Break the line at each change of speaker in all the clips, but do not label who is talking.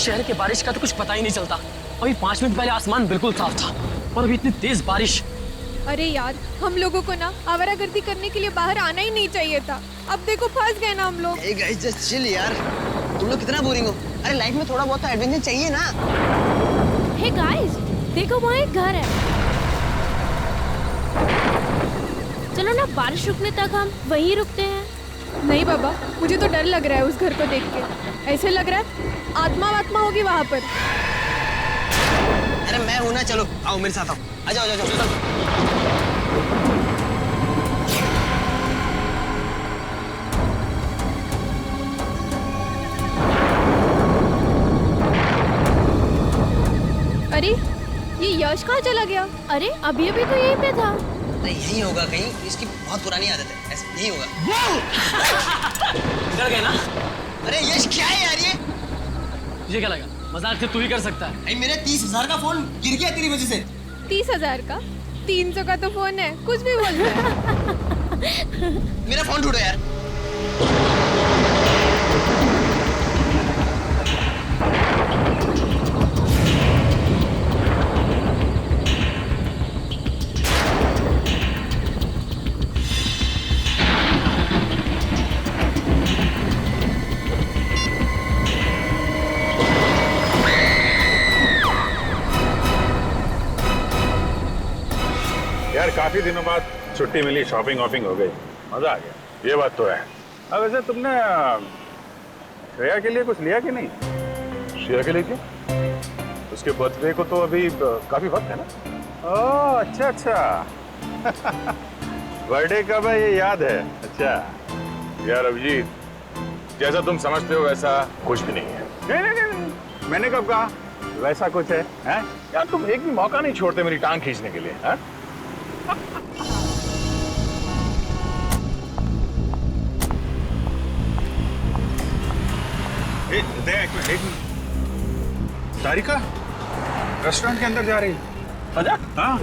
इस शहर के बारिश का तो कुछ पता ही नहीं चलता। अभी 5 मिनट पहले आसमान बिल्कुल साफ था और अभी इतनी तेज बारिश।
अरे यार, हम लोगों को ना आवारागर्दी करने के लिए बाहर आना ही नहीं चाहिए था। अब देखो फंस गए ना हम लोग।
Hey guys, just chill यार। तुम लोग कितना बोरिंग हो। अरे लाइफ में थोड़ा बहुत एडवेंचर चाहिए ना।
हे गाइस, देखो वहाँ एक घर है। चलो ना, बारिश रुकने तक हम वहीं रुकते हैं।
नहीं बाबा, मुझे तो डर लग रहा है उस घर को देख के। ऐसे लग रहा है आत्मा होगी वहाँ पर।
अरे मैं हूं ना, चलो आओ मेरे साथ आओ। आ जाओ,
अरे ये यश कहाँ चला गया?
अरे अभी तो यहीं पे था।
नहीं यही होगा कहीं, इसकी बहुत पुरानी आदत है, ऐसे नहीं होगा।
डर गए ना?
अरे यश क्या है यार ये?
तुझे क्या लगा मजाक से तू ही कर सकता है?
भाई मेरे 30,000 का फोन गिर गया तेरी वजह से।
30,000 का? 300 का तो फोन है, कुछ भी बोल रहा है।
मेरा फोन ढूंढो यार।
यार काफी दिनों बाद छुट्टी मिली, शॉपिंग वॉपिंग हो गई, मजा आ गया। ये बात तो है। अब वैसे तुमने श्रेया के लिए कुछ लिया कि नहीं?
श्रेया के लिए क्या?
उसके बर्थडे को तो अभी काफी वक्त है ना। ओह अच्छा बर्थडे कब है ये याद है? अच्छा यार अभिजीत, जैसा तुम समझते हो वैसा कुछ भी नहीं है। नहीं, मैंने कब कहा वैसा कुछ है, हैं? यार तुम एक भी मौका नहीं छोड़ते मेरी टांग खींचने के लिए, हैं? एक तारिका रेस्टोरेंट के अंदर जा रही है। आजा। हाँ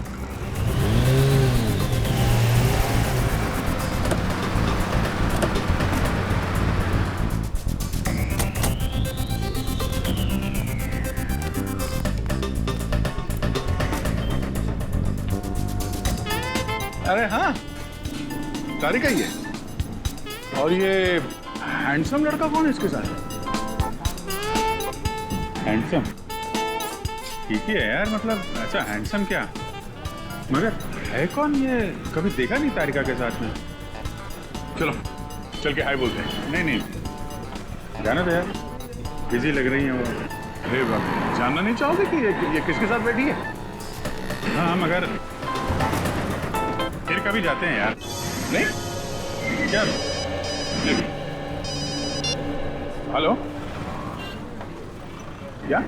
अरे हाँ, तारिका ही है। और ये हैंडसम लड़का कौन है इसके साथ? हैंडसम ठीक ही है यार, मतलब अच्छा हैंडसम क्या, मगर है कौन ये? कभी देखा नहीं तारिका के साथ में। चलो चल के हाय बोलते हैं। नहीं जाना तो यार, बिजी लग रही है वो। अरे बाप, जानना नहीं चाहोगे कि ये किसके साथ बैठी है? हाँ मगर फिर कभी जाते हैं यार। नहीं क्या? हेलो, क्या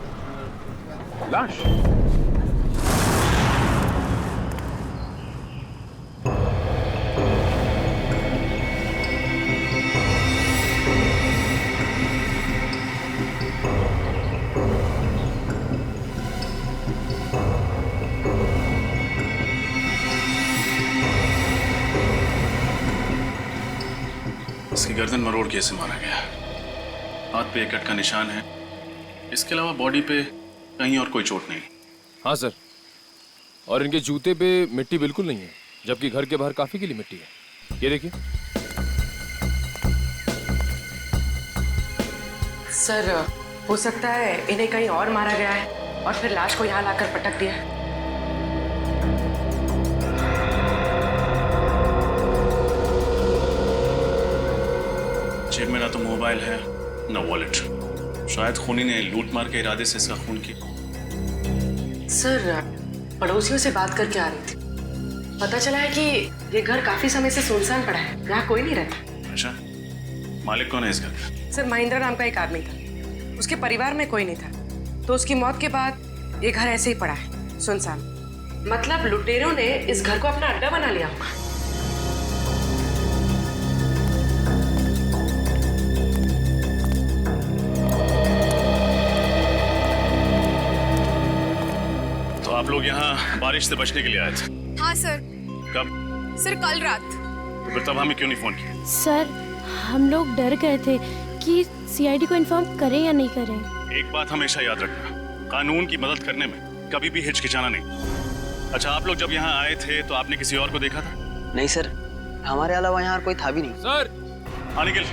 लाश?
इसकी गर्दन मरोड़ के ऐसे मारा गया, हाथ पे एक कट का निशान है, इसके अलावा बॉडी पे कहीं और कोई चोट नहीं।
हाँ सर, और इनके जूते पे मिट्टी बिल्कुल नहीं है, जबकि घर के बाहर काफी गीली मिट्टी है। ये देखिए
सर, हो सकता है इन्हें कहीं और मारा गया है और फिर लाश को यहाँ लाकर पटक दिया है।
जेब में ना तो मोबाइल है ना वॉलेट, शायद खूनी ने लूट मार के इरादे से इसका खून किया।
सर, पड़ोसियों से बात करके आ रही थी, पता चला है कि ये घर काफी समय से सुनसान पड़ा है, यहाँ कोई नहीं रहता।
अच्छा, मालिक कौन है इस घर का?
सर, महेंद्र नाम का एक आदमी था, उसके परिवार में कोई नहीं था, तो उसकी मौत के बाद ये घर ऐसे ही पड़ा है सुनसान। मतलब लुटेरों ने इस घर को अपना अड्डा बना लिया होगा।
तो आप लोग यहाँ बारिश से बचने के लिए आए थे?
हाँ सर।
कब?
सर कल रात।
तो फिर तब हमें क्यों नहीं फोन किया?
सर, हम लोग डर गए थे कि सीआईडी को इन्फॉर्म करें या नहीं करें?
एक बात हमेशा याद रखना, कानून की मदद करने में कभी भी हिचकिचाना नहीं। अच्छा, आप लोग जब यहाँ आए थे तो आपने किसी और को देखा था?
नहीं सर, हमारे अलावा यहाँ कोई था भी नहीं।
सर,
हाँ निखिल।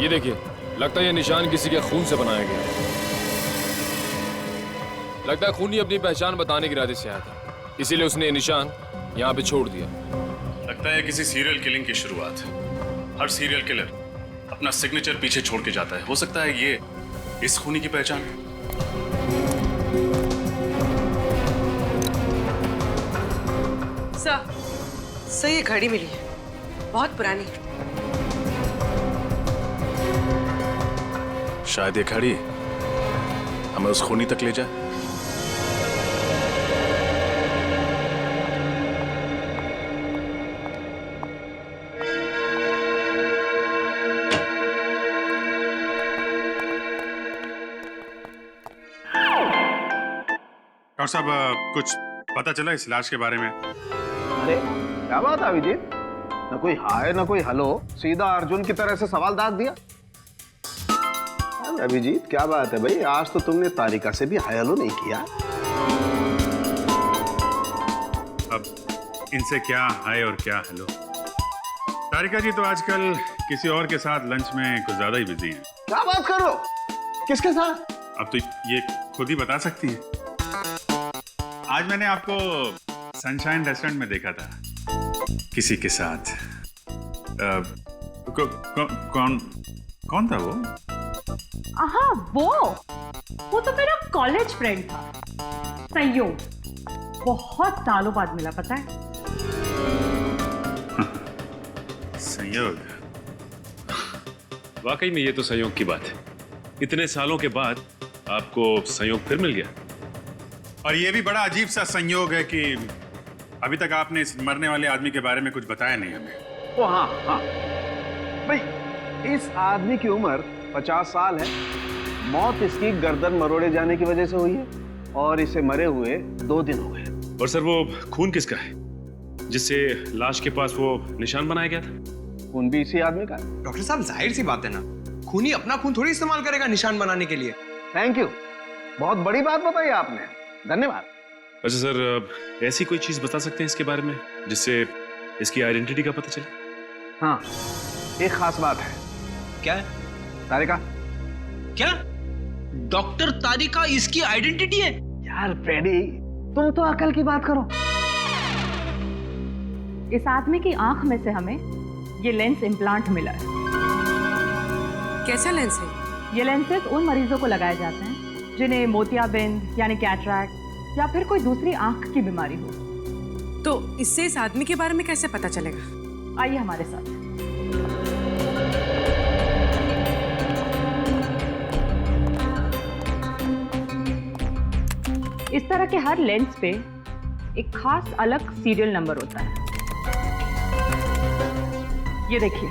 ये देखिए, लगता है ये निशान किसी के खून से बनाया गया है। लगता है खूनी अपनी पहचान बताने के इरादे से आया था, इसीलिए उसने ये निशान यहाँ पे छोड़ दिया।
लगता है किसी सीरियल किलिंग की शुरुआत। हर सीरियल किलर अपना सिग्नेचर पीछे छोड़ के जाता है। हो सकता है ये इस खूनी की पहचान है।
सर ये घड़ी मिली है, बहुत पुरानी।
शायद ये घड़ी हमें उस खूनी तक ले जाए।
डॉक्टर साहब, कुछ पता चला इस लाश के बारे में?
अरे क्या बात है अभिजीत, न कोई हाय न कोई हेलो, सीधा अर्जुन की तरह से सवाल दाग दिया। अरे अभिजीत क्या बात है भाई, आज तो तुमने तारिका से भी हाय हेलो नहीं किया।
अब इनसे क्या हाय और क्या हेलो। तारिका जी तो आजकल किसी और के साथ लंच में कुछ ज्यादा ही बिजी हैं।
क्या बात कर रहे हो, किसके साथ?
अब तो ये खुद ही बता सकती हैं। आज मैंने आपको सनशाइन रेस्टोरेंट में देखा था किसी के साथ। कौन था वो?
हाँ, वो तो मेरा कॉलेज फ्रेंड था, संयोग। बहुत सालों बाद मिला, पता है?
संयोग?
वाकई में ये तो संयोग की बात है। इतने सालों के बाद आपको संयोग फिर मिल गया।
और ये भी बड़ा अजीब सा संयोग है कि अभी तक आपने इस मरने वाले आदमी के बारे में कुछ बताया नहीं हमें।
ओ हाँ भाई, इस आदमी की उम्र 50 साल है। मौत इसकी गर्दन मरोड़े जाने की वजह से हुई है और इसे मरे हुए 2 दिन हो गए।
और सर, वो खून किसका है जिससे लाश के पास वो निशान बनाया गया था?
खून भी इसी आदमी का है।
डॉक्टर साहब, जाहिर सी बात है ना, खूनी अपना खून थोड़ी इस्तेमाल करेगा निशान बनाने के लिए।
थैंक यू, बहुत बड़ी बात बताई आपने, धन्यवाद।
अच्छा सर, ऐसी कोई चीज बता सकते हैं इसके बारे में जिससे इसकी आइडेंटिटी का पता चले?
हाँ, एक खास बात है।
क्या है?
तारिका।
क्या? डॉक्टर तारिका इसकी आइडेंटिटी है?
यार फ्रेडी, तुम तो अकल की बात करो।
इस आदमी की आंख में से हमें ये लेंस इम्प्लांट मिला है।
कैसा लेंस है?
ये लेंसेज उन मरीजों को लगाए जाते हैं जिन्हें मोतियाबिंद यानी कैटरैक्ट या फिर कोई दूसरी आंख की बीमारी हो।
तो इससे इस आदमी के बारे में कैसे पता चलेगा?
आइए हमारे साथ। इस तरह के हर लेंस पे एक खास अलग सीरियल नंबर होता है। ये देखिए।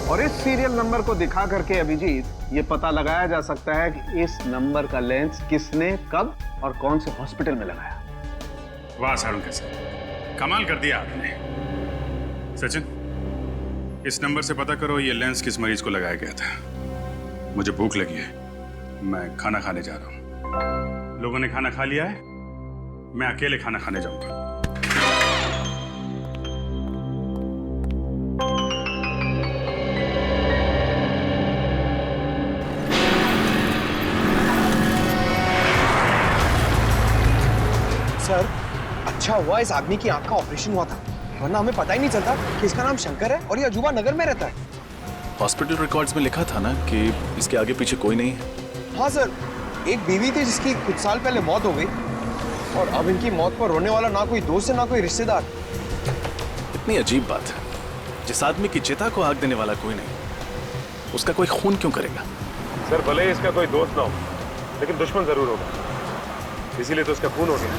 और इस सीरियल नंबर को दिखा करके अभिजीत ये पता लगाया जा सकता है कि इस नंबर का लेंस किसने, कब और कौन से हॉस्पिटल में लगाया।
वाह सारुण कैसे कमाल कर दिया आपने। सचिन, इस नंबर से पता करो ये लेंस किस मरीज को लगाया गया था। मुझे भूख लगी है, मैं खाना खाने जा रहा हूँ। लोगों ने खाना खा लिया है, मैं अकेले खाना खाने जाऊंगा।
सर, अच्छा हुआ इस आदमी की आंख का ऑपरेशन हुआ था, वरना हमें पता ही नहीं चलता कि इसका नाम शंकर है और ये अजूबा नगर में रहता है।
हॉस्पिटल रिकॉर्ड्स में लिखा था ना कि इसके आगे पीछे कोई नहीं है।
हाँ सर, एक बीवी थी जिसकी कुछ साल पहले मौत हो गई और अब इनकी मौत पर रोने वाला ना कोई दोस्त है ना कोई रिश्तेदार।
इतनी अजीब बात है, जिस आदमी की चिता को आग देने वाला कोई नहीं, उसका कोई खून क्यों करेगा?
सर, भले ही इसका कोई दोस्त ना हो, लेकिन दुश्मन जरूर होगा, इसीलिए तो उसका खून हो गया।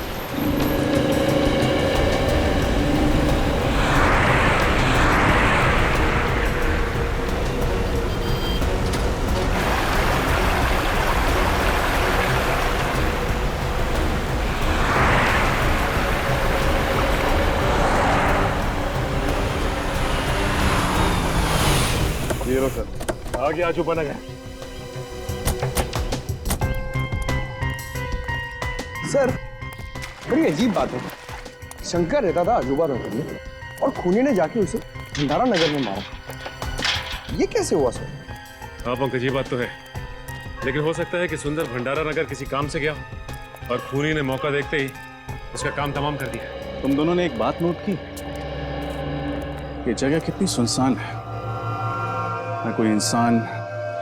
गया, अजूबा नगर।
सर बड़ी अजीब बात है, शंकर रहता था अजूबा नगर में और खूनी ने जाके उसे भंडारा नगर में मारा। ये कैसे हुआ सर?
हाँ पंकज, ये बात तो है, लेकिन हो सकता है कि सुंदर भंडारा नगर किसी काम से गया और खूनी ने मौका देखते ही उसका काम तमाम कर दिया।
तुम दोनों ने एक बात नोट की, ये जगह कितनी सुनसान है, ना कोई इंसान,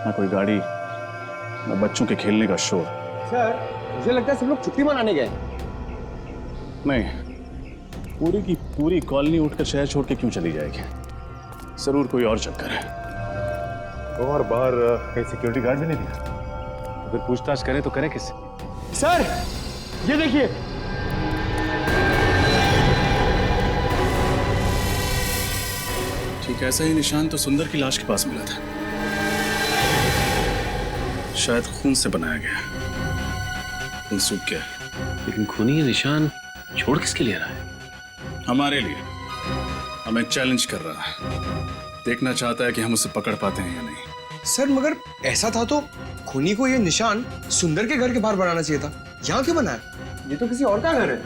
ना कोई गाड़ी, ना बच्चों के खेलने का शोर।
सर मुझे लगता है सब लोग छुट्टी मनाने गए।
नहीं, पूरी की पूरी कॉलोनी उठकर शहर छोड़ के क्यों चली जाएगी? जरूर कोई और चक्कर है।
और बाहर कहीं सिक्योरिटी गार्ड भी नहीं दिखा, अगर पूछताछ करें तो करें किससे?
सर ये देखिए,
ठीक ऐसा ही निशान तो सुंदर की लाश के पास मिला था, शायद खून से बनाया गया, खून सूख गया।
लेकिन खूनी ये निशान छोड़ किसके लिए रहा है?
हमारे लिए, हमें चैलेंज कर रहा है, देखना चाहता है कि हम उसे पकड़ पाते हैं या नहीं।
सर मगर ऐसा था तो खूनी को ये निशान सुंदर के घर के बाहर बनाना चाहिए था, यहाँ क्यों बनाया? ये तो किसी और का घर है।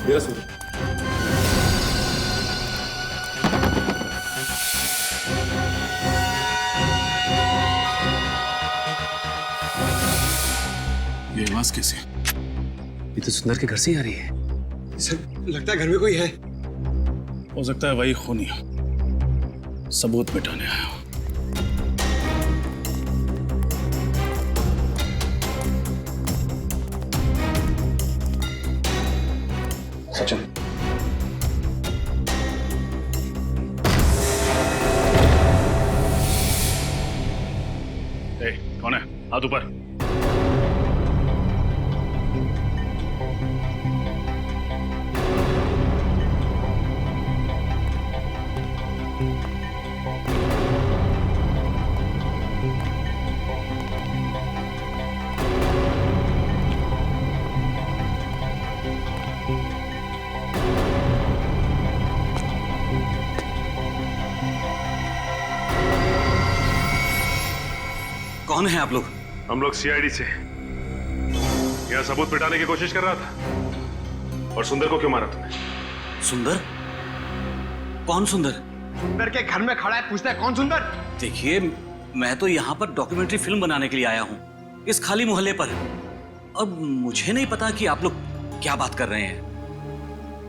ये सुंदर,
ये आवाज कैसे?
ये तो सुंदर के घर से ही आ रही है।
सर लगता है घर में कोई है।
हो सकता है वही खूनी हो, सबूत मिटाने आया हो। सचिन, कौन है? हाथ ऊपर।
कौन है आप लोग?
हम लोग सीआईडी से। यहाँ सबूत मिटाने की कोशिश कर रहा था। और सुंदर को क्यों मारा तुमने?
सुंदर? कौन सुंदर?
सुंदर के घर में खड़ा है, पूछता है कौन सुंदर?
देखिए, मैं तो यहाँ पर डॉक्यूमेंट्री फिल्म बनाने के लिए आया हूँ, इस खाली मोहल्ले पर। अब मुझे नहीं पता कि आप लोग क्या बात कर रहे हैं।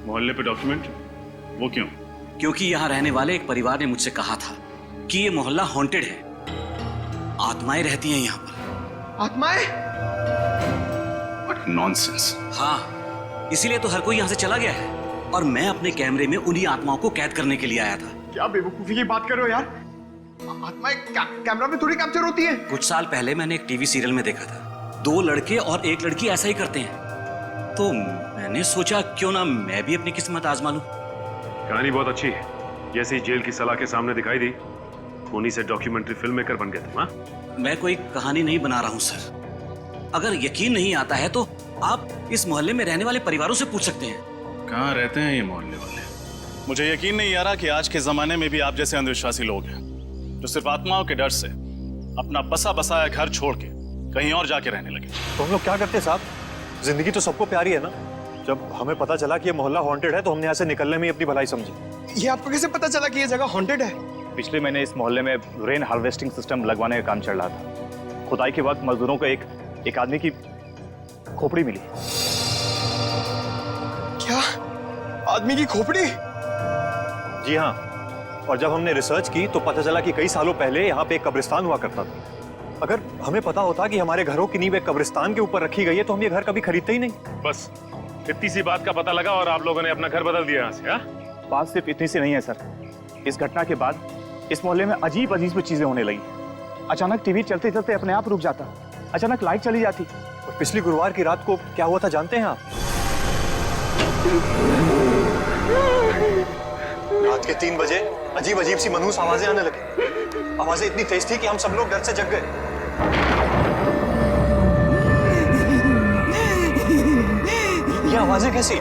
मोहल्ले पे डॉक्यूमेंट? वो क्यों?
क्योंकि यहाँ रहने वाले एक परिवार ने मुझसे कहा था कि ये मोहल्ला हॉन्टेड है, आत्माएं रहती हैं यहाँ पर।
आत्माएं?
What nonsense!
हाँ, इसीलिए तो हर कोई यहाँ से चला गया है और मैं अपने कैमरे में उन्हीं आत्माओं को कैद करने के लिए आया था।
क्या बेवकूफी की बात कर रहे हो यार? आत्माएं कैमरा में थोड़ी कैप्चर होती है।
कुछ साल पहले मैंने एक टीवी सीरियल में देखा था, 2 लड़के और 1 लड़की ऐसा ही करते हैं, तो मैंने सोचा क्यों ना मैं भी अपनी किस्मत आजमा लूं।
कहानी बहुत अच्छी है, जैसे ही जेल की सलाह के सामने दिखाई दी, खूनी से डॉक्यूमेंट्री फिल्म मेकर बन गया था।
मैं कोई कहानी नहीं बना रहा हूं सर, अगर यकीन नहीं आता है तो आप इस मोहल्ले में रहने वाले परिवारों से पूछ सकते हैं।
कहाँ रहते हैं ये मोहल्ले वाले? मुझे यकीन नहीं आ रहा कि आज के जमाने में भी आप जैसे अंधविश्वासी लोग हैं जो सिर्फ आत्माओं के डर से अपना बसा बसाया घर छोड़ के कहीं और जाके रहने लगे।
तो हम लोग क्या करते साहब? जिंदगी तो सबको प्यारी है ना। जब हमें पता चला कि ये मोहल्ला हॉन्टेड है तो हमने यहाँ से निकलने में ही अपनी भलाई समझी।
ये आपको कैसे पता चला कि ये जगह हॉन्टेड है?
पिछले महीने इस मोहल्ले में रेन हार्वेस्टिंग सिस्टम लगवाने का काम चल रहा था। खुदाई के वक्त मजदूरों को एक आदमी की खोपड़ी मिली।
क्या? आदमी की खोपड़ी?
जी हाँ, और जब हमने रिसर्च की तो पता चला कि कई सालों पहले यहाँ पे एक कब्रिस्तान हुआ करता था। अगर हमें पता होता कि हमारे घरों की नींव एक कब्रिस्तान के ऊपर रखी गई है तो हम ये घर कभी खरीदते ही नहीं।
बस इतनी सी बात का पता लगा और आप लोगों ने अपना घर बदल दिया यहाँ से। हाँ?
बात सिर्फ इतनी सी नहीं है सर। इस घटना के बाद इस मोहल्ले में अजीब अजीब चीजें होने लगी। अचानक टीवी चलते चलते अपने आप रुक जाता, अचानक लाइट चली जाती। और पिछली गुरुवार की रात को क्या हुआ था जानते हैं आप? रात के 3 बजे अजीब अजीब सी मनहूस आवाजें आने लगी। आवाजें इतनी तेज थी कि हम सब लोग डर से जग गए। ये आवाजें कैसी?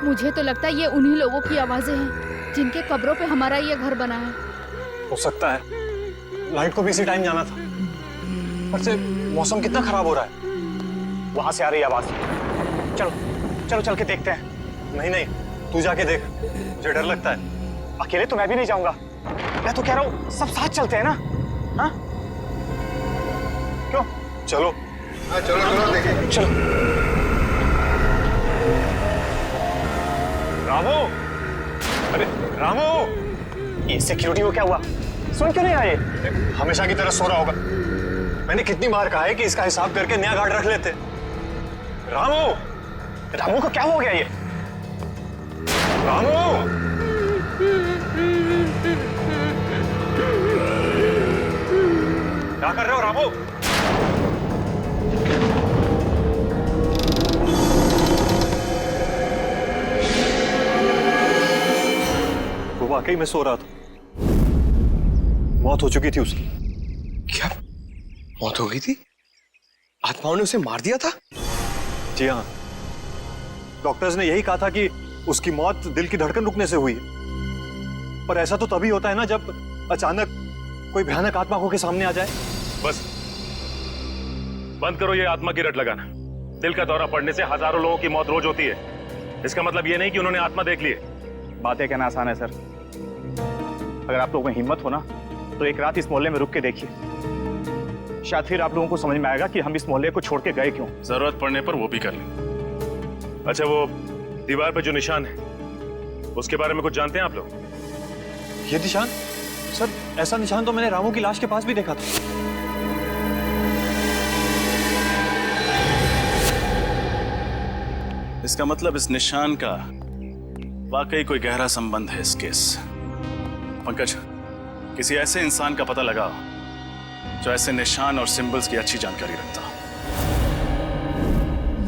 मुझे तो लगता है ये उन्हीं लोगों की आवाजें हैं जिनके कब्रों पे हमारा ये घर बना है।
हो सकता है लाइट को भी इसी टाइम जाना था, पर से मौसम कितना खराब हो रहा है। वहां से आ रही आवाज। चलो चलो चल के देखते हैं। नहीं नहीं, तू जाके देख, मुझे डर लगता है। अकेले तो मैं भी नहीं जाऊंगा। मैं तो कह रहा हूँ सब साथ चलते हैं ना। हाँ क्यों? चलो
चलो चलो देखें।
चलो। रामू, अरे रामू, ये सिक्योरिटी को क्या हुआ? सुन क्यों नहीं आए? हमेशा की तरह सो रहा होगा। मैंने कितनी बार कहा है कि इसका हिसाब करके नया गार्ड रख लेते। रामू, रामू को क्या हो गया ये? रामू, क्या कर रहे हो रामू? वो वाकई में सो रहा था। मौत हो चुकी थी उसकी।
क्या मौत हो गई थी? आत्माओं ने उसे मार दिया था?
जी हाँ, डॉक्टर्स ने यही कहा था कि उसकी मौत दिल की धड़कन रुकने से हुई है। पर ऐसा तो तभी होता है ना जब अचानक कोई भयानक आत्मा को के सामने आ जाए।
बस बंद करो ये आत्मा की रट लगाना। दिल का दौरा पड़ने से हजारों लोगों की मौत रोज होती है। इसका मतलब ये नहीं कि उन्होंने आत्मा देख ली है।
बातें कहना आसान है सर। अगर आप लोगों में हिम्मत हो ना तो एक रात इस मोहल्ले में रुक के देखिए। शायद फिर आप लोगों को समझ में आएगा कि हम इस मोहल्ले को छोड़ के गए क्यों।
जरूरत पड़ने पर वो भी कर लें।
अच्छा, वो दीवार पे जो निशान है उसके बारे में कुछ जानते हैं आप लोग?
ये निशान? सर ऐसा निशान तो मैंने रामू की लाश के पास भी देखा था।
इसका मतलब इस निशान का वाकई कोई गहरा संबंध है इस केस। पंकज, किसी ऐसे इंसान का पता लगाओ जो ऐसे निशान और सिंबल्स की अच्छी जानकारी रखता हो।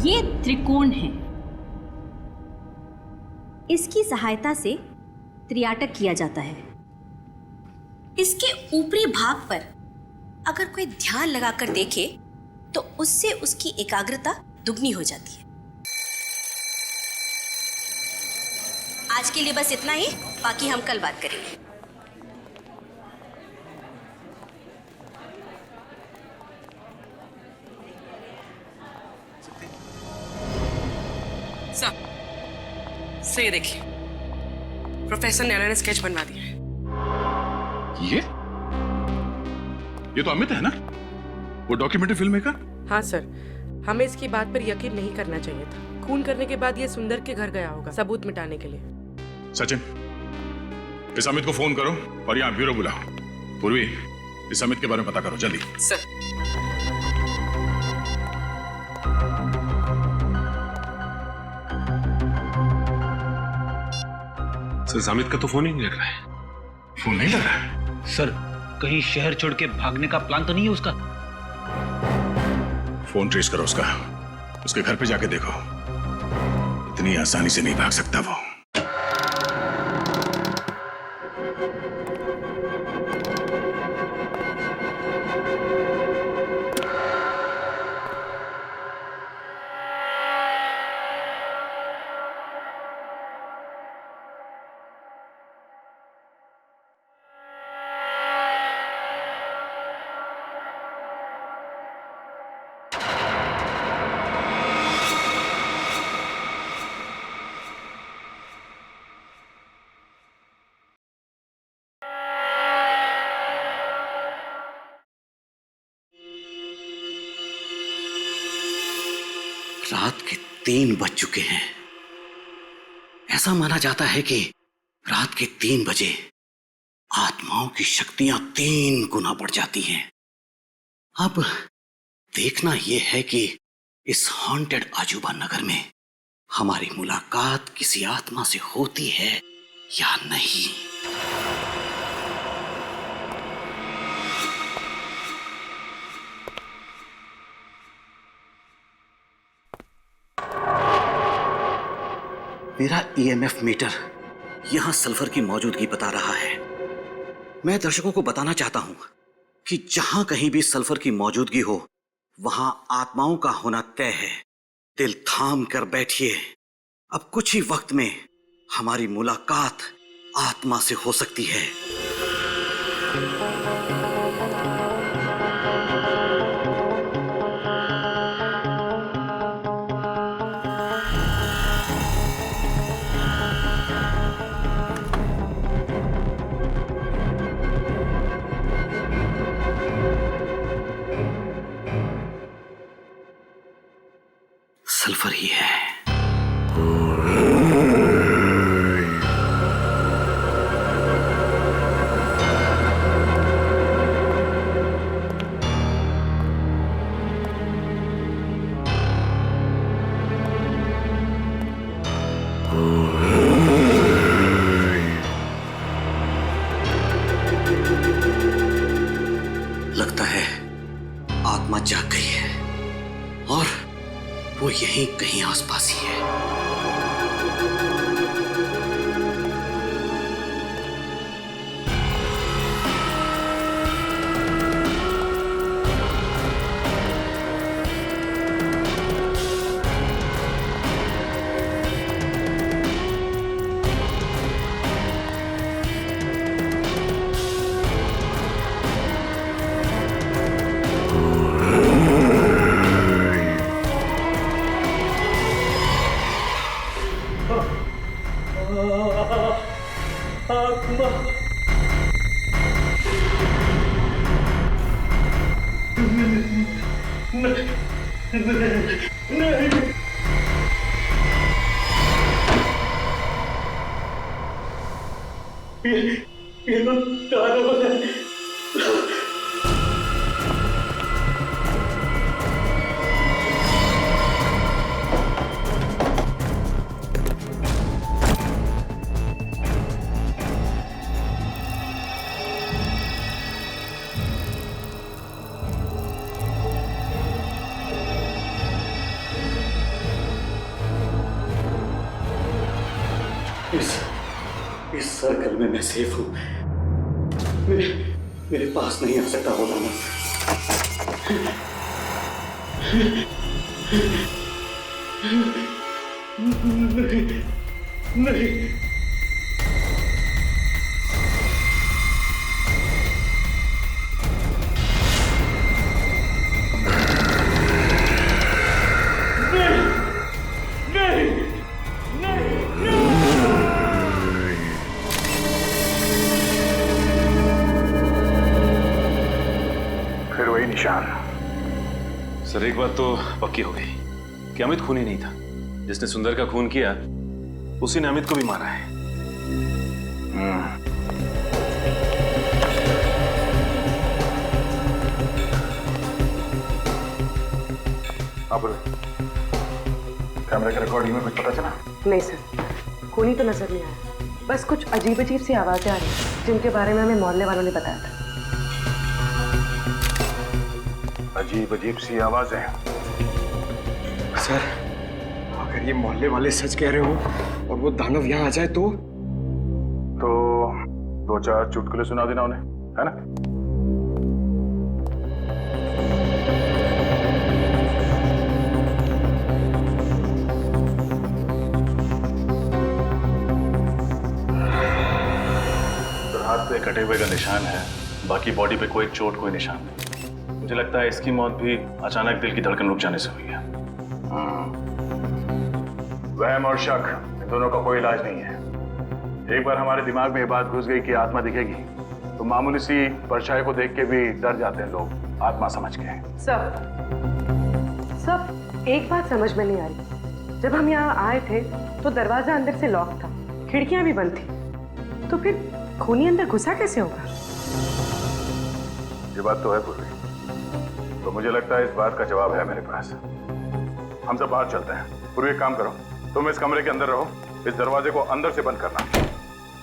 ये त्रिकोण है। इसकी सहायता से त्रियाटक किया जाता है। इसके ऊपरी भाग पर अगर कोई ध्यान लगाकर देखे तो उससे उसकी एकाग्रता दुगनी हो जाती है। आज के लिए बस इतना ही, बाकी हम कल बात करेंगे।
सही देखिए, प्रोफेसर नैना ने स्केच बनवा दिया है।
ये तो अमित है ना, वो डॉक्यूमेंट्री फिल्म मेकर?
हाँ सर, हमें इसकी बात पर यकीन नहीं करना चाहिए था। खून करने के बाद ये सुंदर के घर गया होगा सबूत मिटाने के लिए।
सचिन, इस अमित को फोन करो और यहाँ ब्यूरो बुलाओ। पूर्वी, इस अमित के बारे में पता करो जल्दी।
सर।
सर, अमित का तो फोन ही नहीं लग रहा है।
फोन नहीं लग रहा है?
सर, कहीं शहर छोड़ के भागने का प्लान तो नहीं है उसका?
फोन ट्रेस करो उसका, उसके घर पे जाके देखो। इतनी आसानी से नहीं भाग सकता वो।
रात के 3 बज चुके हैं। ऐसा माना जाता है कि रात के 3 बजे आत्माओं की शक्तियां 3 गुना बढ़ जाती हैं। अब देखना यह है कि इस हॉन्टेड अजूबा नगर में हमारी मुलाकात किसी आत्मा से होती है या नहीं। मेरा ईएमएफ मीटर यहां सल्फर की मौजूदगी बता रहा है। मैं दर्शकों को बताना चाहता हूं कि जहां कहीं भी सल्फर की मौजूदगी हो वहां आत्माओं का होना तय है। दिल थाम कर बैठिए, अब कुछ ही वक्त में हमारी मुलाकात आत्मा से हो सकती है। सल्फर ही है। लगता है आत्मा जाग गई है और वो यहीं कहीं आसपास ही है। इस सर्कल में मैं सेफ हूं। मेरे पास नहीं आ सकता वो दानव। नहीं।
सर एक बात तो पक्की हो गई कि अमित खूनी नहीं था। जिसने सुंदर का खून किया उसी ने अमित को भी मारा है।
कैमरे के रिकॉर्डिंग में कुछ पता चला?
नहीं सर, खूनी तो नजर नहीं आया। बस कुछ अजीब अजीब सी आवाजें आ रही जिनके बारे में हमें मोहल्ले वालों ने बताया था।
अजीब अजीब सी आवाजें।
सर, अगर ये मोहल्ले वाले सच कह रहे हो और वो दानव यहाँ आ जाए तो
2-4 चुटकुले सुना देना उन्हें, है ना?
तो हाथ पे कटे हुए का निशान है, बाकी बॉडी पे कोई चोट कोई निशान नहीं। मुझे लगता है इसकी मौत भी अचानक दिल की धड़कन रुक जाने से हुई है।
वहम और शक, इन दोनों का कोई इलाज नहीं है। एक बार हमारे दिमाग में ये बात घुस गई कि आत्मा दिखेगी तो मामूली सी परछाई को देख के भी डर जाते हैं लोग, आत्मा समझ के।
सब एक बात समझ में नहीं आ रही। जब हम यहाँ आए थे तो दरवाजा अंदर से लॉक था, खिड़कियां भी बंद थी, तो फिर खूनी अंदर घुसा कैसे होगा?
ये बात तो है पूर्वी, तो मुझे लगता है इस बात का जवाब है मेरे पास। हम सब बाहर चलते हैं। पूर्वी एक काम करो, तुम इस कमरे के अंदर रहो, इस दरवाजे को अंदर से बंद करना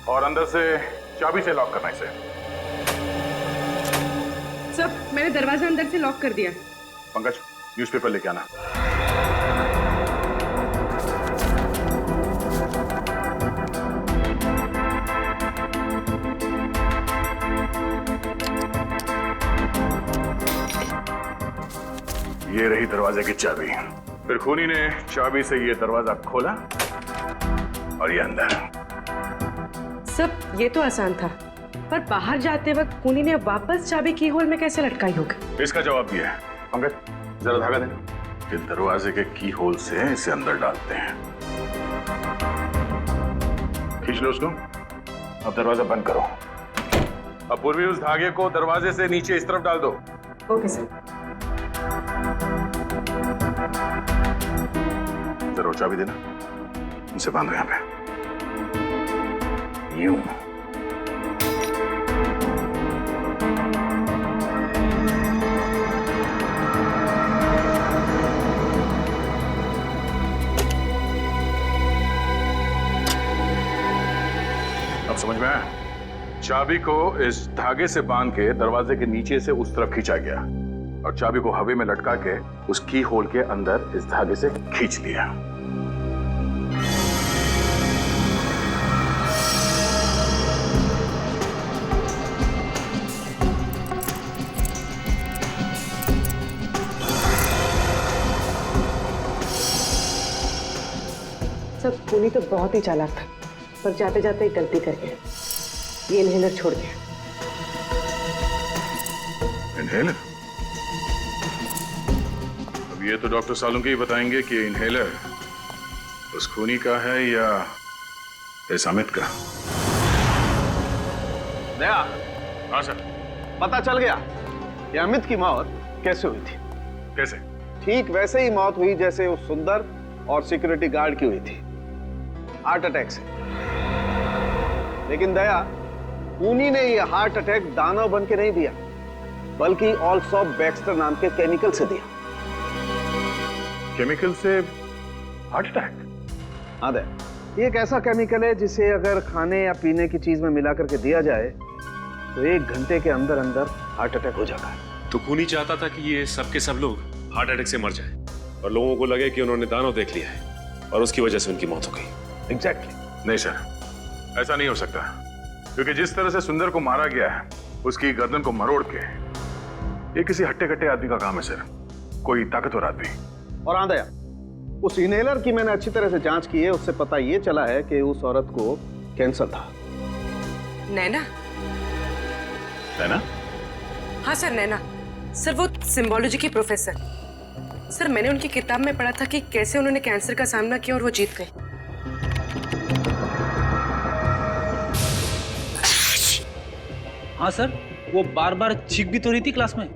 और अंदर से चाबी से लॉक करना इसे।
सब, मैंने दरवाजा अंदर से लॉक कर दिया।
पंकज, न्यूज़पेपर लेके आना। ये रही दरवाजे की चाबी। फिर खूनी ने चाबी से ये दरवाजा खोला और ये अंदर।
सब ये तो आसान था, पर बाहर जाते वक्त खूनी ने वापस चाबी की होल में कैसे लटकाई होगी?
इसका जवाब दिया है। पंकज जरा धागा देना। इस दरवाजे के की होल से इसे अंदर डालते हैं। खींच लो उसको। अब दरवाजा बंद करो। अब पूर्वी उस धागे को दरवाजे से नीचे इस तरफ डाल दो।
Okay sir.
जरूर चाबी देना। उसे बांधो यहाँ पे। यूं। अब समझ में आया? चाबी को इस धागे से बांध के दरवाजे के नीचे से उस तरफ खींचा गया और चाबी को हवा में लटका के उस की होल के अंदर इस धागे से खींच लिया।
सब खूनी तो बहुत ही चालाक था, पर जाते जाते एक गलती कर गया। ये इनहेलर छोड़ गया।
इनहेलर? अब ये तो डॉक्टर सालुंके ही बताएंगे कि इनहेलर उस खूनी का है या इस अमित का।
दया।
हाँ सर।
पता चल गया कि अमित की मौत कैसे हुई थी।
कैसे? ठीक
वैसे ही मौत हुई जैसे उस सुंदर और सिक्योरिटी गार्ड की हुई थी, हार्ट अटैक से। लेकिन दया, खूनी ने यह हार्ट अटैक दानव बन के नहीं दिया, बल्कि ऑल्सॉप बैक्स्टर नाम के केमिकल से दिया।
केमिकल से हार्ट अटैक?
हाँ दया, ये एक ऐसा केमिकल है जिसे अगर खाने या पीने की चीज में मिला करके दिया जाए तो 1 घंटे के अंदर अंदर हार्ट अटैक हो जाता है।
तो खूनी चाहता था कि ये सब के सब लोग हार्ट अटैक से मर जाए और लोगों को लगे कि उन्होंने दानव देख लिया है और उसकी वजह से उनकी मौत हो गई।
एग्जैक्टली।
नहीं सर, ऐसा नहीं हो सकता, क्योंकि जिस तरह से सुंदर को मारा गया है, उसकी गर्दन को मरोड़ के, ये किसी हट्टे कट्टे आदमी का काम है सर, कोई ताकतवर आदमी।
और हाँ दया, उस इनहेलर की मैंने अच्छी तरह से जांच की है, उससे पता ये चला है कि उस औरत को कैंसर था।
नैना?
नैना?
हाँ सर, नैना। सर वो सिम्बोलॉजी की प्रोफेसर। सर मैंने उनकी किताब में पढ़ा था कि कैसे उन्होंने कैंसर का सामना किया और वो जीत गए।
हाँ सर, वो बार बार चीख भी तो रही थी क्लास में।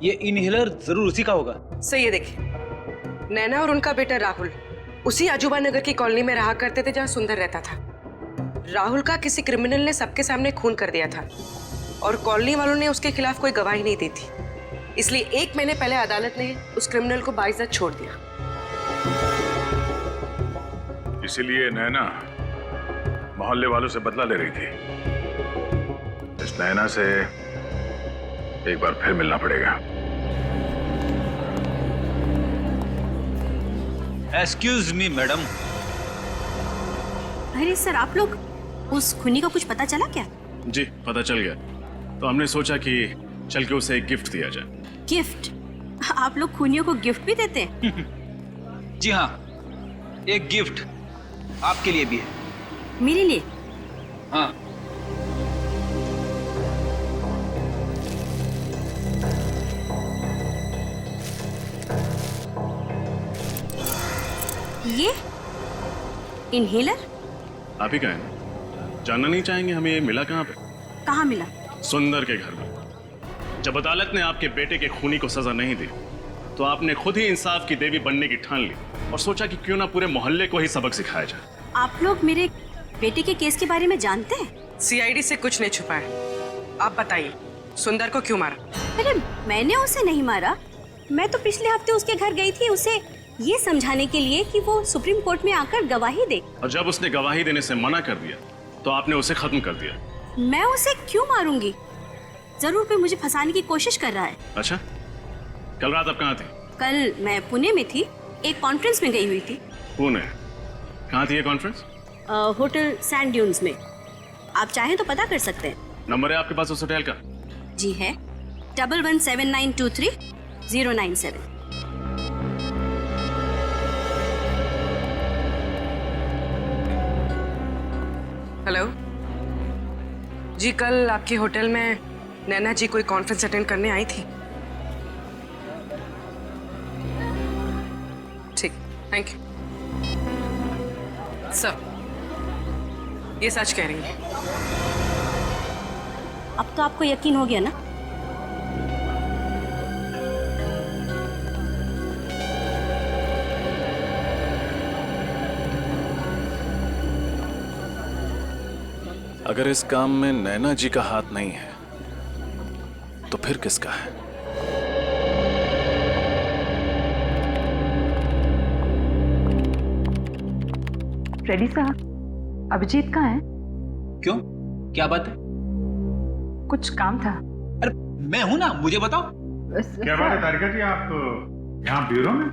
ये इनहेलर जरूर उसी का होगा।
सही है। देखिए, नैना और उनका बेटा राहुल उसी अजूबा नगर की कॉलोनी में रहा करते थे जहाँ सुंदर रहता था। राहुल का किसी क्रिमिनल ने सबके सामने खून कर दिया था और कॉलोनी वालों ने उसके खिलाफ कोई गवाही नहीं दी थी, इसलिए 1 महीने पहले अदालत ने उस क्रिमिनल को बाइज्जत छोड़ दिया।
इसीलिए नैना मोहल्ले वालों से बदला ले रही थी। इस नैना से एक बार फिर मिलना पड़ेगा।
Excuse me madam.
अरे सर, आप लोग, उस खूनी का कुछ पता चला क्या?
जी पता चल गया, तो हमने सोचा कि चल के उसे एक गिफ्ट दिया जाए।
गिफ्ट? आप लोग खूनियों को गिफ्ट भी देते हैं?
जी हाँ, एक गिफ्ट आपके लिए भी है।
मेरे लिए?
हाँ।
ये इनहेलर?
आप ही कहें, जानना नहीं चाहेंगे हमें ये मिला कहाँ पे?
कहाँ मिला?
सुंदर के घर में। जब अदालत ने आपके बेटे के खूनी को सजा नहीं दी, तो आपने खुद ही इंसाफ की देवी बनने की ठान ली और सोचा कि क्यों ना पूरे मोहल्ले को ही सबक सिखाया जाए।
आप लोग मेरे बेटे के केस के बारे में जानते हैं?
सीआईडी से कुछ नहीं छुपाया। आप बताइए, सुंदर को क्यों मारा?
अरे मैंने उसे नहीं मारा। मैं तो पिछले हफ्ते उसके घर गई थी उसे ये समझाने के लिए कि वो सुप्रीम कोर्ट में आकर गवाही दे।
और जब उसने गवाही देने से मना कर दिया, तो आपने उसे खत्म कर दिया।
मैं उसे क्यों मारूंगी? जरूर कोई मुझे फंसाने की कोशिश कर रहा है।
अच्छा, कल रात आप कहाँ थी?
कल मैं पुणे में थी, एक कॉन्फ्रेंस में गई हुई थी।
पुणे? कहाँ थी ये कॉन्फ्रेंस?
होटल सैंड ड्यून्स में। आप चाहें तो पता कर सकते हैं।
नंबर है आपके पास उस होटल का?
जी है, 117923-097।
हेलो, जी कल आपके होटल में नैना जी कोई कॉन्फ्रेंस अटेंड करने आई थी। ठीक, थैंक यू। सर, ये सच कह रही है।
अब तो आपको यकीन हो गया ना?
अगर इस काम में नैना जी का हाथ नहीं है तो फिर किसका है?
रेडी साहब, अभिजीत कहाँ है?
क्यों, क्या बात है?
कुछ काम था।
अरे मैं हूं ना, मुझे बताओ।
क्या बात है तारिका जी, आप यहाँ ब्यूरो में?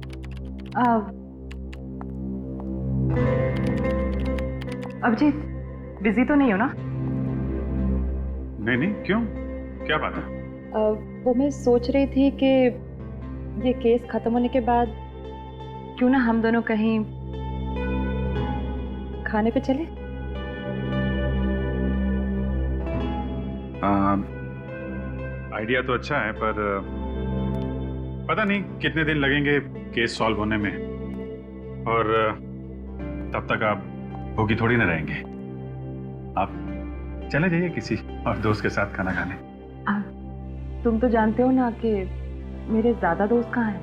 अभिजीत बिजी तो नहीं हो ना?
नहीं, क्यों? क्या बात है?
वो मैं सोच रही थी कि ये केस खत्म होने के बाद क्यों ना हम दोनों कहीं खाने पे चले?
आइडिया तो अच्छा है, पर पता नहीं कितने दिन लगेंगे केस सॉल्व होने में, और तब तक आप भूखी थोड़ी ना रहेंगे। आप चले जाइए किसी और दोस्त के साथ खाना खाने।
तुम तो जानते हो ना कि मेरे ज्यादा दोस्त कहाँ हैं।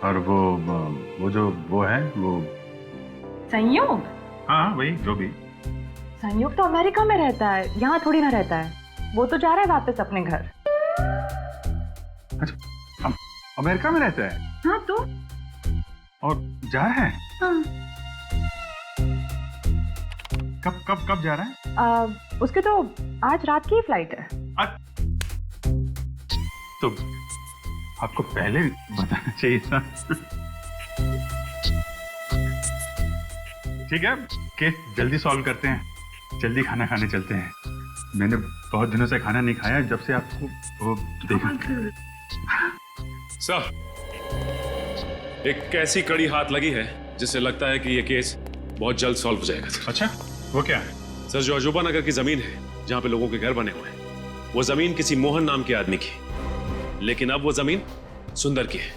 और वो है वो
संयोग?
हाँ वही, जो भी।
संयोग तो अमेरिका में रहता है, यहाँ थोड़ी ना रहता है। वो तो जा रहा है वापस अपने घर।
अच्छा, अमेरिका में रहता है?
हाँ तो?
और जा रहा है?
हाँ।
कब जा रहा है?
उसके तो आज रात की फ्लाइट है।
तो आपको पहले बताना चाहिए था। ठीक है, केस जल्दी सॉल्व करते हैं, जल्दी खाना खाने चलते हैं। मैंने बहुत दिनों से खाना नहीं खाया जब से आपको वो देखा।
सर, एक ऐसी कड़ी हाथ लगी है जिससे लगता है कि ये केस बहुत जल्द सॉल्व हो जाएगा।
अच्छा, वो क्या?
सर, जो अजूबा नगर की जमीन है जहां पे लोगों के घर बने हुए हैं, वो जमीन किसी मोहन नाम के आदमी की, लेकिन अब वो जमीन सुंदर की है।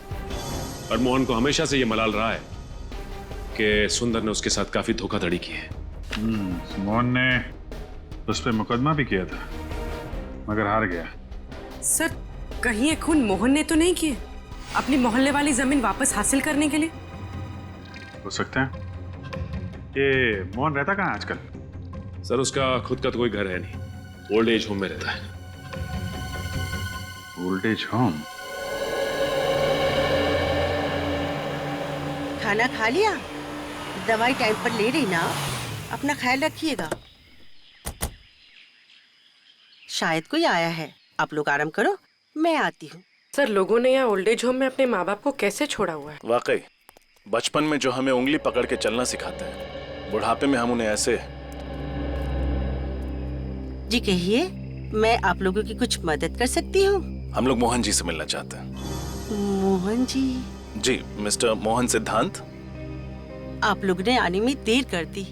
और मोहन को हमेशा से ये मलाल रहा है कि सुंदर ने उसके साथ काफी धोखाधड़ी की है।
मोहन ने उस पर मुकदमा भी किया था, मगर हार गया।
सर, कहीं ये खून मोहन ने तो नहीं किए अपनी मोहल्ले वाली जमीन वापस हासिल करने के लिए?
हो सकता है। ये मोहन रहता कहाँ आजकल?
सर, उसका खुद का तो कोई घर है नहीं, ओल्ड एज होम में रहता है।
Old age home?
खाना खा लिया? दवाई टाइम पर ले रही ना? अपना ख्याल रखिएगा। शायद कोई आया है, आप लोग आराम करो, मैं आती हूँ।
सर, लोगों ने यहाँ ओल्ड एज होम में अपने माँ बाप को कैसे छोड़ा हुआ है?
वाकई बचपन में जो हमें उंगली पकड़ के चलना सिखाते हैं, बुढ़ापे में हम उन्हें ऐसे।
जी कहिए, मैं आप लोगों की कुछ मदद कर सकती हूँ?
हम लोग मोहन जी से मिलना चाहते हैं।
मोहन जी?
जी, मिस्टर मोहन सिद्धांत।
आप लोग ने आने में देर कर दी,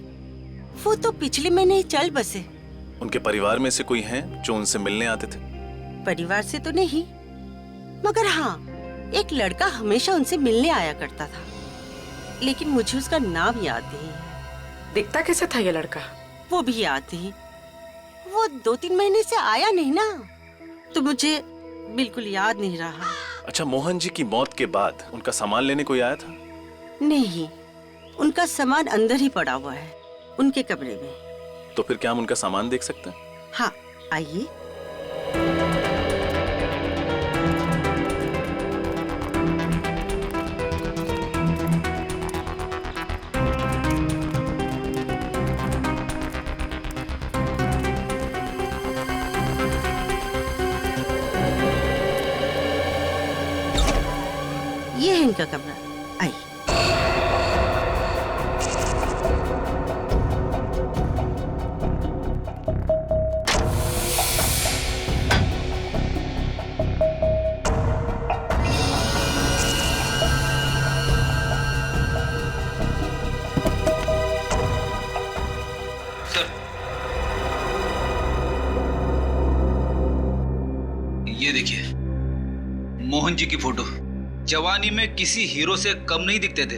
वो तो पिछले महीने ही चल बसे।
उनके परिवार में से कोई हैं जो उनसे मिलने आते थे?
परिवार से तो नहीं, मगर हाँ, एक लड़का हमेशा उनसे मिलने आया करता था, लेकिन मुझे उसका नाम याद नहीं है।
दिखता कैसे था ये लड़का?
वो भी याद नहीं। वो 2-3 महीने से आया नहीं ना, तो मुझे बिल्कुल याद नहीं रहा।
अच्छा, मोहन जी की मौत के बाद उनका सामान लेने कोई आया था?
नहीं, उनका सामान अंदर ही पड़ा हुआ है, उनके कमरे में।
तो फिर क्या हम उनका सामान देख सकते हैं?
हाँ, आइए। ये है इनका कमरा, आइए।
ये देखिए, मोहन जी की फोटो। जवानी में किसी हीरो से कम नहीं दिखते थे।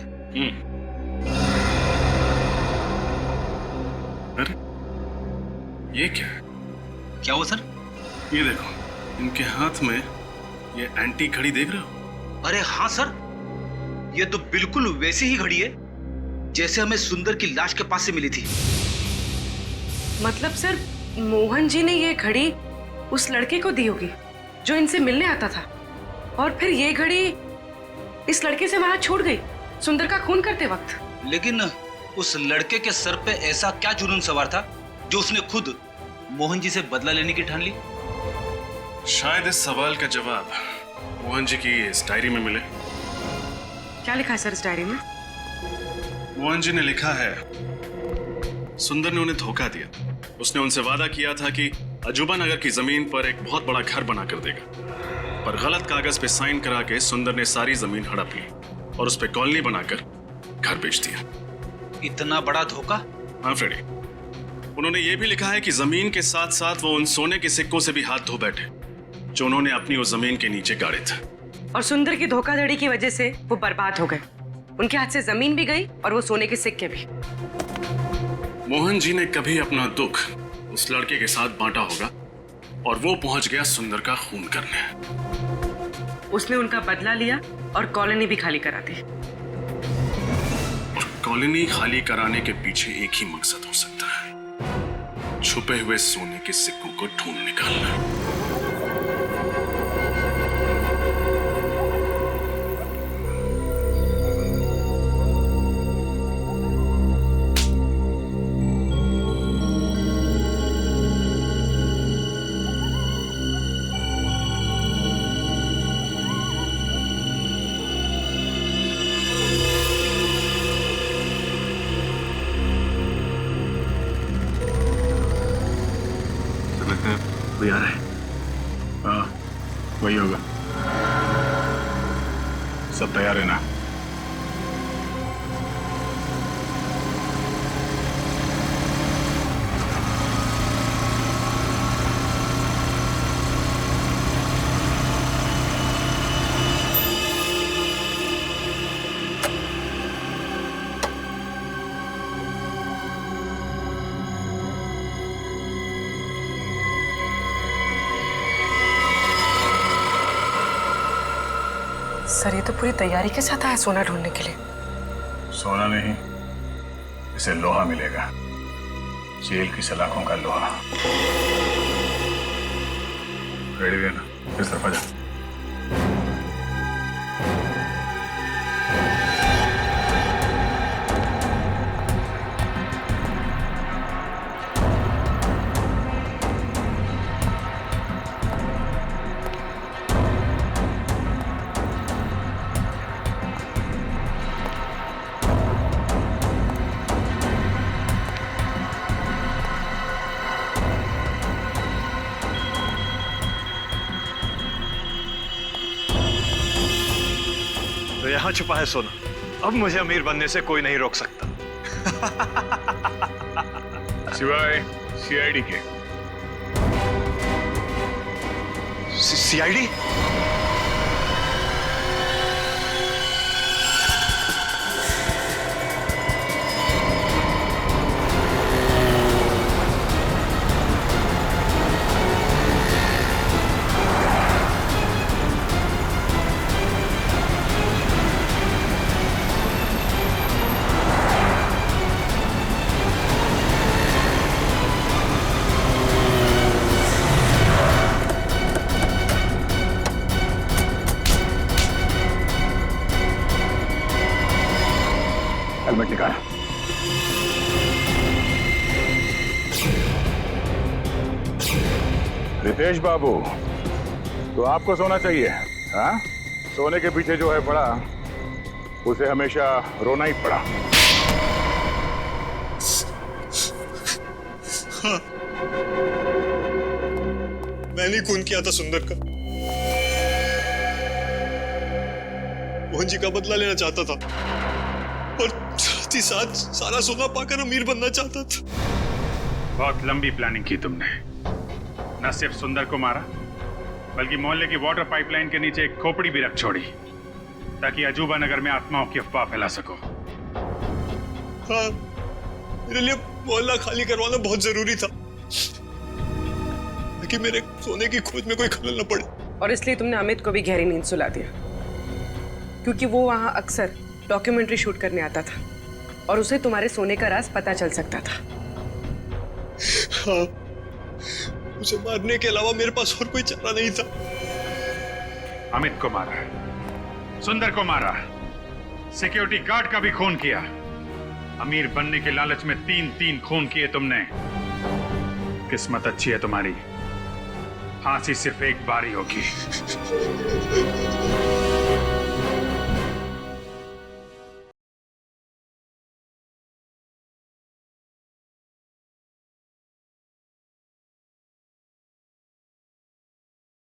अरे ये क्या है?
क्या हुआ सर?
ये देखो, इनके हाथ में ये एंटी घड़ी देख रहे हो?
अरे हाँ सर, ये तो बिल्कुल वैसी ही घड़ी है जैसे हमें सुंदर की लाश के पास से मिली थी।
मतलब सर, मोहन जी ने ये घड़ी उस लड़के को दी होगी जो इनसे मिलने आता था, और फिर ये घड़ी इस लड़के से वहां छूट गई सुंदर का खून करते वक्त।
लेकिन उस लड़के के सर पे ऐसा क्या जुनून सवार था जो उसने खुद मोहन जी से बदला लेने की ठान ली?
शायद इस सवाल का जवाब मोहन जी की इस डायरी में मिले।
क्या लिखा है सर इस डायरी में?
मोहन जी ने लिखा है, सुंदर ने उन्हें धोखा दिया। उसने उनसे वादा किया था कि अजूबा नगर की जमीन पर एक बहुत बड़ा घर बना कर देगा, पर गलत कागज पे साइन करा के सुंदर ने सारी जमीन हड़प ली और उस पे कॉलोनी बनाकर घर बेच दिया।
इतना बड़ा धोखा?
हाँ फ्रेडी, उन्होंने ये भी लिखा है कि जमीन के साथ साथ वो उन सोने के सिक्कों से भी हाथ धो बैठे जो उन्होंने अपनी उस जमीन के नीचे गाड़े थे।
और सुंदर की धोखाधड़ी की वजह से वो बर्बाद हो गए। उनके हाथ से जमीन भी गई और वो सोने के सिक्के भी।
मोहन जी ने कभी अपना दुख उस लड़के के साथ बांटा होगा और वो पहुंच गया सुंदर का खून करने।
उसने उनका बदला लिया और कॉलोनी भी खाली करा दी।
और कॉलोनी खाली कराने के पीछे एक ही मकसद हो सकता है, छुपे हुए सोने के सिक्कों को ढूंढ निकालना। कोई आ रहा है? हाँ, वही होगा। सब तैयार है ना?
सर, ये तो पूरी तैयारी के साथ आया सोना ढूंढने के लिए।
सोना नहीं, इसे लोहा मिलेगा, जेल की सलाखों का लोहा। रेडी है ना? इस तरफ आ जा।
तो यहाँ छुपा है सोना। अब मुझे अमीर बनने से कोई नहीं रोक सकता।
सिवाय सीआईडी के।
सीआईडी?
हेलमेट निकाल। रितेश बाबू, तो आपको सोना चाहिए? हाँ, सोने के पीछे जो है पड़ा, उसे हमेशा रोना ही पड़ा।
हाँ, मैंने खून किया था सुंदर का। मोहन जी का बदला लेना चाहता था और साथ ही साथ सारा सोना पाकर अमीर बनना चाहता था।
बहुत लंबी प्लानिंग की तुमने। न सिर्फ सुंदर को मारा, बल्कि मोहल्ले की वाटर पाइपलाइन के नीचे एक खोपड़ी भी रख छोड़ी ताकि अजूबा नगर में आत्माओं की अफवाह फैला सको।
हाँ, मेरे लिए मोहल्ला खाली करवाना बहुत जरूरी था ताकि मेरे सोने की खोज में कोई खलल न पड़े।
और इसलिए तुमने अमित को भी गहरी नींद सुला दिया, क्योंकि वो वहां अक्सर डॉक्यूमेंट्री शूट करने आता था और उसे तुम्हारे सोने का राज पता चल सकता था।
हाँ, उसे मारने के अलावा मेरे पास और कोई चारा नहीं था।
अमित को मारा, सुंदर को मारा, सिक्योरिटी गार्ड का भी खून किया। अमीर बनने के लालच में 3-3 खून किए तुमने। किस्मत अच्छी है तुम्हारी, फांसी सिर्फ एक बार ही होगी।